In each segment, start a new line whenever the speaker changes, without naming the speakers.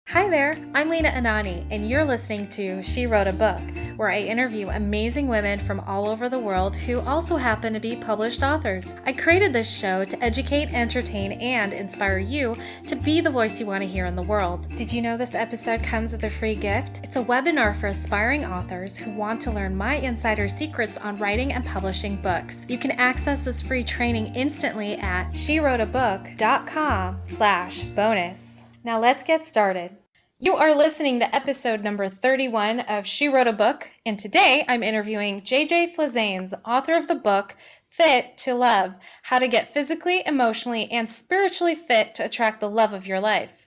Hi there, I'm Lena Anani, and you're listening to She Wrote a Book, where I interview amazing women from all over the world who also happen to be published authors. I created this show to educate, entertain, and inspire you to be the voice you want to hear in the world. Did you know this episode comes with a free gift? It's a webinar for aspiring authors who want to learn my insider secrets on writing and publishing books. You can access this free training instantly at SheWroteABook.com/bonus. Now let's get started. You are listening to episode number 31 of She Wrote a Book, and today I'm interviewing Flizanes, author of the book Fit to Love: How to Get Physically, Emotionally, and Spiritually Fit to Attract the Love of Your Life.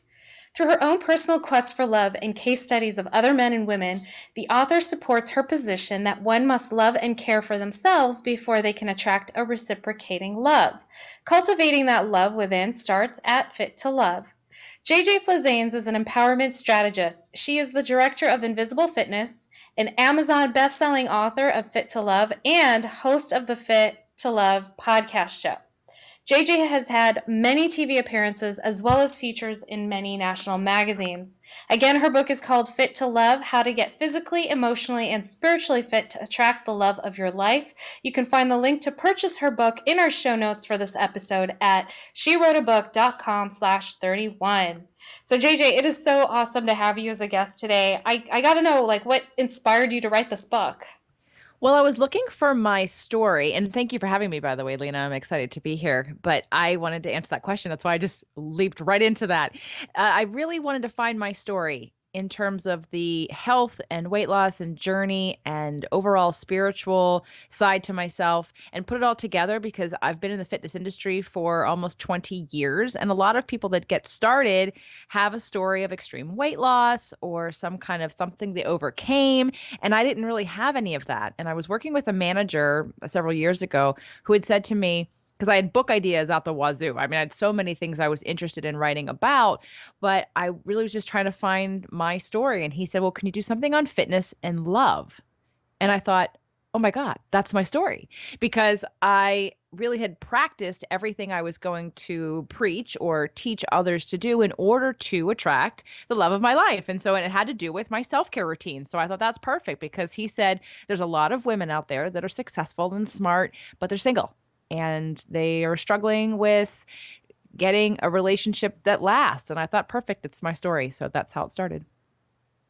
Through her own personal quest for love and case studies of other men and women, the author supports her position that one must love and care for themselves before they can attract a reciprocating love. Cultivating that love within starts at Fit to Love. Flizanes is an empowerment strategist. She is the director of Invisible Fitness, an Amazon best-selling author of Fit to Love, and host of the Fit to Love podcast show. has had many TV appearances as well as features in many national magazines. Again, her book is called Fit to Love: How to Get Physically, Emotionally, and Spiritually Fit to Attract the Love of Your Life. You can find the link to purchase her book in our show notes for this episode at SheWroteABook.com/31. So JJ, it is so awesome to have you as a guest today. I got to know, what inspired you to write this book?
Well, I was looking for my story, and thank you for having me, by the way, Lena. I'm excited to be here, but I wanted to answer that question. That's why I just leaped right into that. I really wanted to find my story in terms of the health and weight loss and journey and overall spiritual side to myself and put it all together because I've been in the fitness industry for almost 20 years. And a lot of people that get started have a story of extreme weight loss or some kind of something they overcame. And I didn't really have any of that. And I was working with a manager several years ago who had said to me, because I had book ideas out the wazoo. I mean, I had so many things I was interested in writing about, but I really was just trying to find my story. And he said, well, can you do something on fitness and love? And I thought, oh my God, that's my story. Because I really had practiced everything I was going to preach or teach others to do in order to attract the love of my life. And so it had to do with my self-care routine. So I thought that's perfect because he said there's a lot of women out there that are successful and smart, but they're single and they are struggling with getting a relationship that lasts. And I thought, perfect, it's my story. So that's how it started.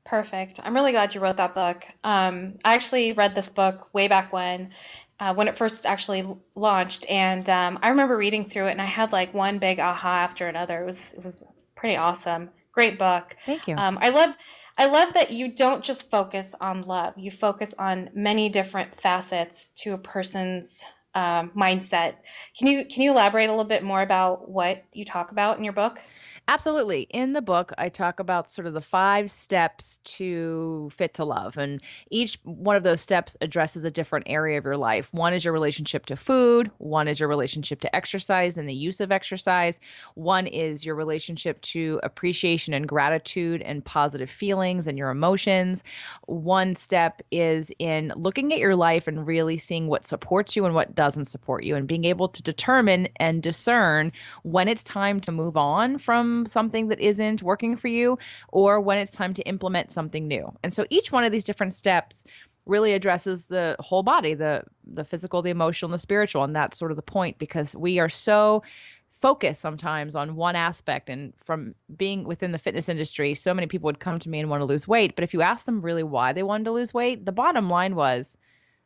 Perfect. I'm really glad you wrote that book. I actually read this book way back when it first actually launched, and I remember reading through it, and I had one big aha after another. It was pretty awesome. Great book.
Thank you.
I love that you don't just focus on love. You focus on many different facets to a person's mindset. Can you elaborate a little bit more about what you talk about in your book?
Absolutely. In the book, I talk about sort of the 5 steps to fit to love. And each one of those steps addresses a different area of your life. One is your relationship to food. One is your relationship to exercise and the use of exercise. One is your relationship to appreciation and gratitude and positive feelings and your emotions. One step is in looking at your life and really seeing what supports you and what doesn't support you and being able to determine and discern when it's time to move on from something that isn't working for you or when it's time to implement something new. And so each one of these different steps really addresses the whole body, the physical, the emotional, and the spiritual. And that's sort of the point because we are so focused sometimes on one aspect. And from being within the fitness industry, so many people would come to me and want to lose weight. But if you ask them really why they wanted to lose weight, the bottom line was,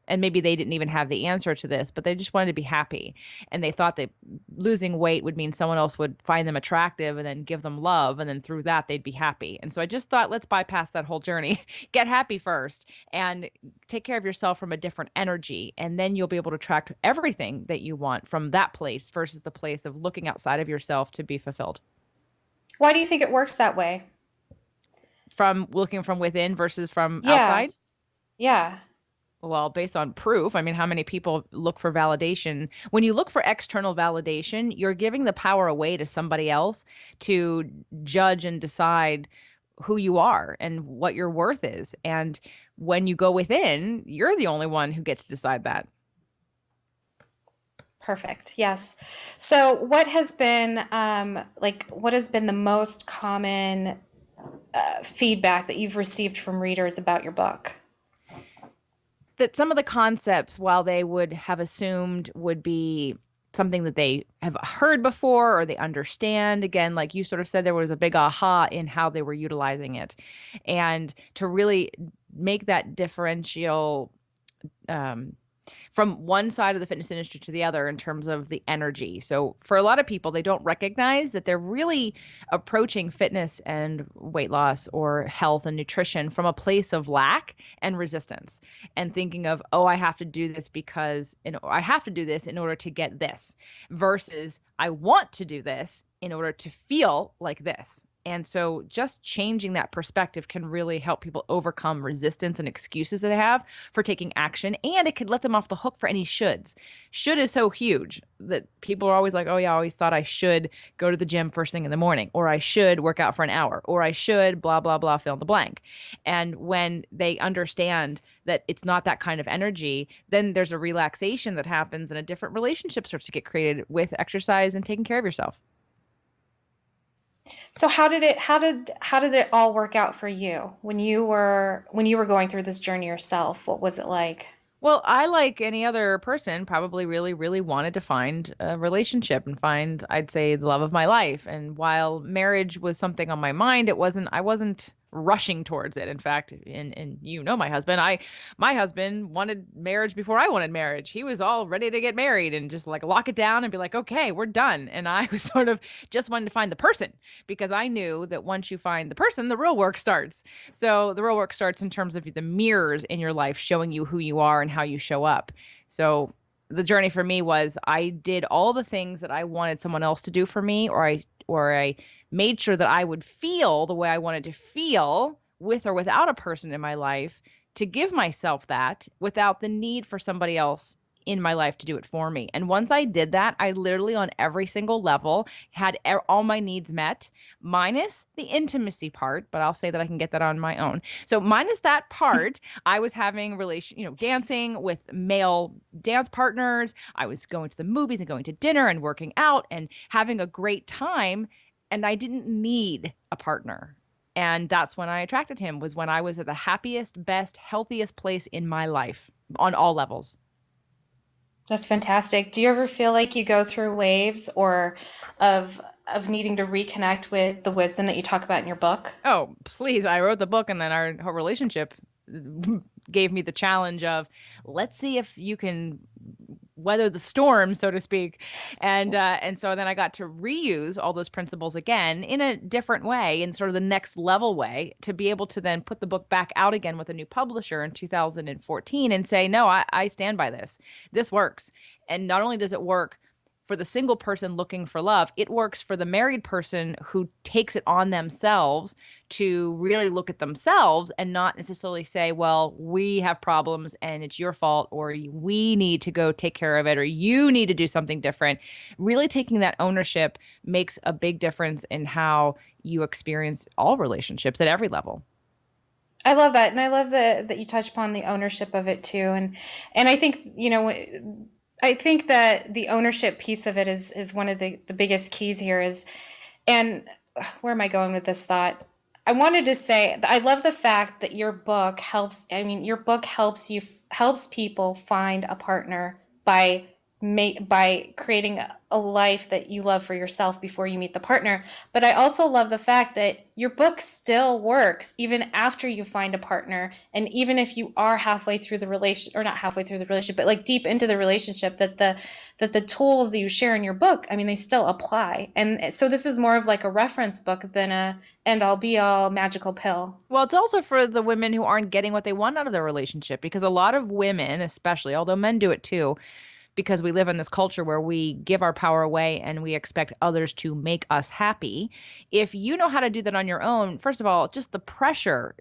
and maybe they didn't even have the answer to this, but they just wanted to be happy. And they thought that losing weight would mean someone else would find them attractive and then give them love. And then through that, they'd be happy. And so I just thought, let's bypass that whole journey, get happy first and take care of yourself from a different energy. And then you'll be able to attract everything that you want from that place versus the place of looking outside of yourself to be fulfilled.
Why do you think it works that way?
From looking from within versus from outside?
Yeah.
Well, based on proof, I mean, how many people look for validation? When you look for external validation, you're giving the power away to somebody else to judge and decide who you are and what your worth is. And when you go within, you're the only one who gets to decide that.
Perfect. Yes. So what has been the most common feedback that you've received from readers about your book?
That some of the concepts, while they would have assumed would be something that they have heard before or they understand, again, like you sort of said, there was a big aha in how they were utilizing it. And to really make that differential um, from one side of the fitness industry to the other in terms of the energy. So for a lot of people, they don't recognize that they're really approaching fitness and weight loss or health and nutrition from a place of lack and resistance and thinking of, oh, I have to do this because I have to do this in order to get this versus I want to do this in order to feel like this. And so just changing that perspective can really help people overcome resistance and excuses that they have for taking action. And it could let them off the hook for any shoulds. Should is so huge that people are always like, oh, yeah, I always thought I should go to the gym first thing in the morning, or I should work out for an hour, or I should blah, blah, blah, fill in the blank. And when they understand that it's not that kind of energy, then there's a relaxation that happens and a different relationship starts to get created with exercise and taking care of yourself.
So how did it all work out for you when you were going through this journey yourself? What was it like?
Well, I, like any other person, probably really, really wanted to find a relationship and find, I'd say, the love of my life. And while marriage was something on my mind, I wasn't rushing towards it. In fact, and you know my husband wanted marriage before I wanted marriage. He was all ready to get married and just like lock it down and be like, okay, we're done. And I was sort of just wanting to find the person because I knew that once you find the person, the real work starts. So the real work starts in terms of the mirrors in your life showing you who you are and how you show up. So the journey for me was I did all the things that I wanted someone else to do for me, or I made sure that I would feel the way I wanted to feel with or without a person in my life, to give myself that without the need for somebody else in my life to do it for me. And once I did that, I literally on every single level had all my needs met, minus the intimacy part, but I'll say that I can get that on my own. So minus that part, I was having dancing with male dance partners. I was going to the movies and going to dinner and working out and having a great time. And I didn't need a partner. And that's when I attracted him, was when I was at the happiest, best, healthiest place in my life on all levels.
That's fantastic. Do you ever feel like you go through waves or of needing to reconnect with the wisdom that you talk about in your book?
Oh, please. I wrote the book and then our relationship gave me the challenge of, let's see if you can weather the storm, so to speak. And so then I got to reuse all those principles again in a different way, in sort of the next level way, to be able to then put the book back out again with a new publisher in 2014 and say, no, I stand by this. This works. And not only does it work for the single person looking for love, it works for the married person who takes it on themselves to really look at themselves and not necessarily say, well, we have problems and it's your fault, or we need to go take care of it, or you need to do something different. Really taking that ownership makes a big difference in how you experience all relationships at every level.
I love that. And I love that you touch upon the ownership of it too. And I think, I think that the ownership piece of it is one of the biggest keys here and where am I going with this thought? I wanted to say I love the fact that your book helps people find a partner by creating a life that you love for yourself before you meet the partner. But I also love the fact that your book still works even after you find a partner, and even if you are halfway through the relation, or not halfway through the relationship, but like deep into the relationship, that the tools that you share in your book, I mean, they still apply. And so this is more of like a reference book than a end all be all magical pill.
Well, it's also for the women who aren't getting what they want out of their relationship, because a lot of women, especially, although men do it too, because we live in this culture where we give our power away and we expect others to make us happy. If you know how to do that on your own, first of all, just the pressure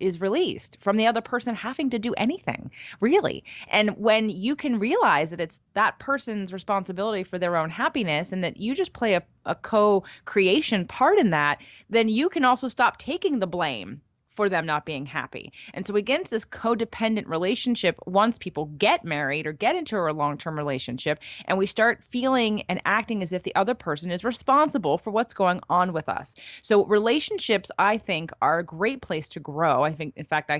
is released from the other person having to do anything, really. And when you can realize that it's that person's responsibility for their own happiness and that you just play a co-creation part in that, then you can also stop taking the blame for them not being happy. And so we get into this codependent relationship once people get married or get into a long-term relationship, and we start feeling and acting as if the other person is responsible for what's going on with us. So relationships, I think, are a great place to grow. I think, in fact,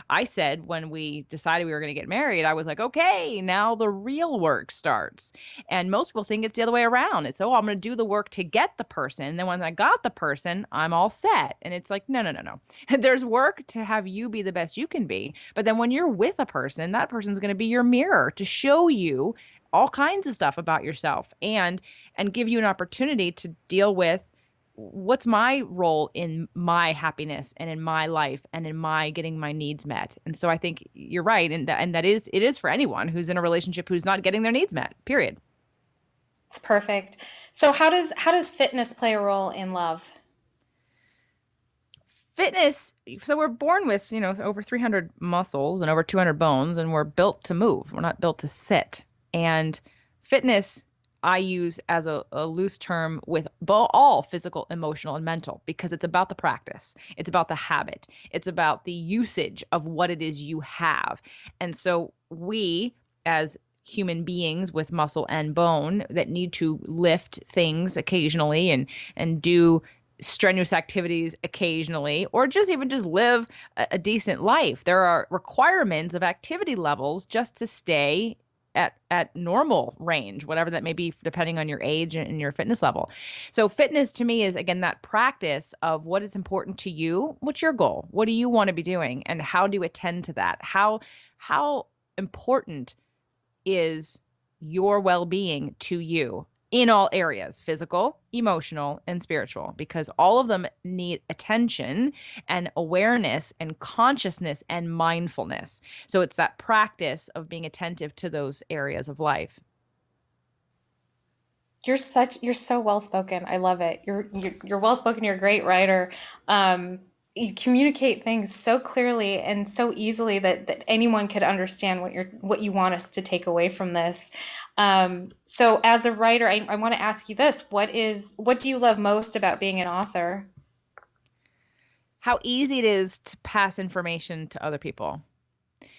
I said when we decided we were going to get married, I was like, okay, now the real work starts. And most people think it's the other way around. It's, oh, I'm going to do the work to get the person. And then when I got the person, I'm all set. And it's like, no. There's work to have you be the best you can be. But then when you're with a person, that person's going to be your mirror to show you all kinds of stuff about yourself and give you an opportunity to deal with what's my role in my happiness and in my life and in my getting my needs met. And so I think you're right. And it is for anyone who's in a relationship who's not getting their needs met, period.
It's perfect. So how does fitness play a role in love?
Fitness, so we're born with, over 300 muscles and over 200 bones, and we're built to move. We're not built to sit. And fitness, I use as a loose term with all physical, emotional, and mental, because it's about the practice. It's about the habit. It's about the usage of what it is you have. And so we, as human beings with muscle and bone that need to lift things occasionally and do strenuous activities occasionally, or just live a decent life. There are requirements of activity levels just to stay at normal range, whatever that may be, depending on your age and your fitness level. So fitness to me is, again, that practice of what is important to you. What's your goal? What do you want to be doing? And how do you attend to that? How important is your well-being to you? In all areas, physical, emotional, and spiritual, because all of them need attention and awareness and consciousness and mindfulness. So it's that practice of being attentive to those areas of life.
You're so well-spoken. I love it. You're well-spoken. You're a great writer. You communicate things so clearly and so easily that anyone could understand what you want us to take away from this. So as a writer, I want to ask you this: what do you love most about being an author?
How easy it is to pass information to other people.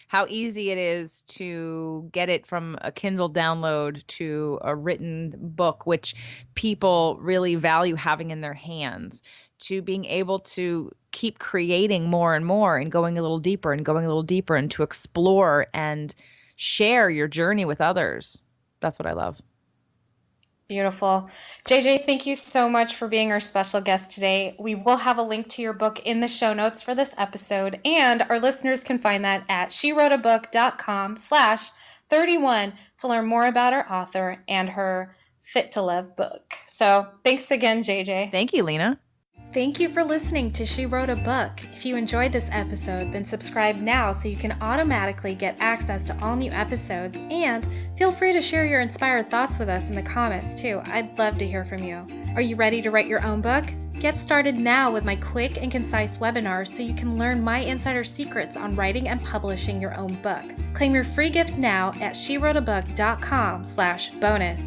How easy it is to get it from a Kindle download to a written book, which people really value having in their hands, to being able to keep creating more and more and going a little deeper and going a little deeper, and to explore and share your journey with others. That's what I love.
Beautiful. JJ, thank you so much for being our special guest today. We will have a link to your book in the show notes for this episode, and our listeners can find that at SheWroteABook.com/31 to learn more about our author and her Fit to Love book. So thanks again, JJ.
Thank you, Lena.
Thank you for listening to She Wrote a Book. If you enjoyed this episode, then subscribe now so you can automatically get access to all new episodes, and feel free to share your inspired thoughts with us in the comments too. I'd love to hear from you. Are you ready to write your own book? Get started now with my quick and concise webinars so you can learn my insider secrets on writing and publishing your own book. Claim your free gift now at SheWroteABook.com/bonus.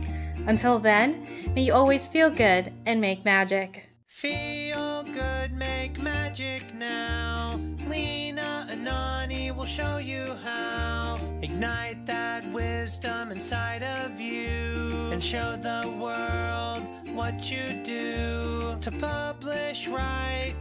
Until then, may you always feel good and make magic.
Feel good, make magic now. Lena, Anani will show you how. Ignite that wisdom inside of you and show the world what you do to publish, write,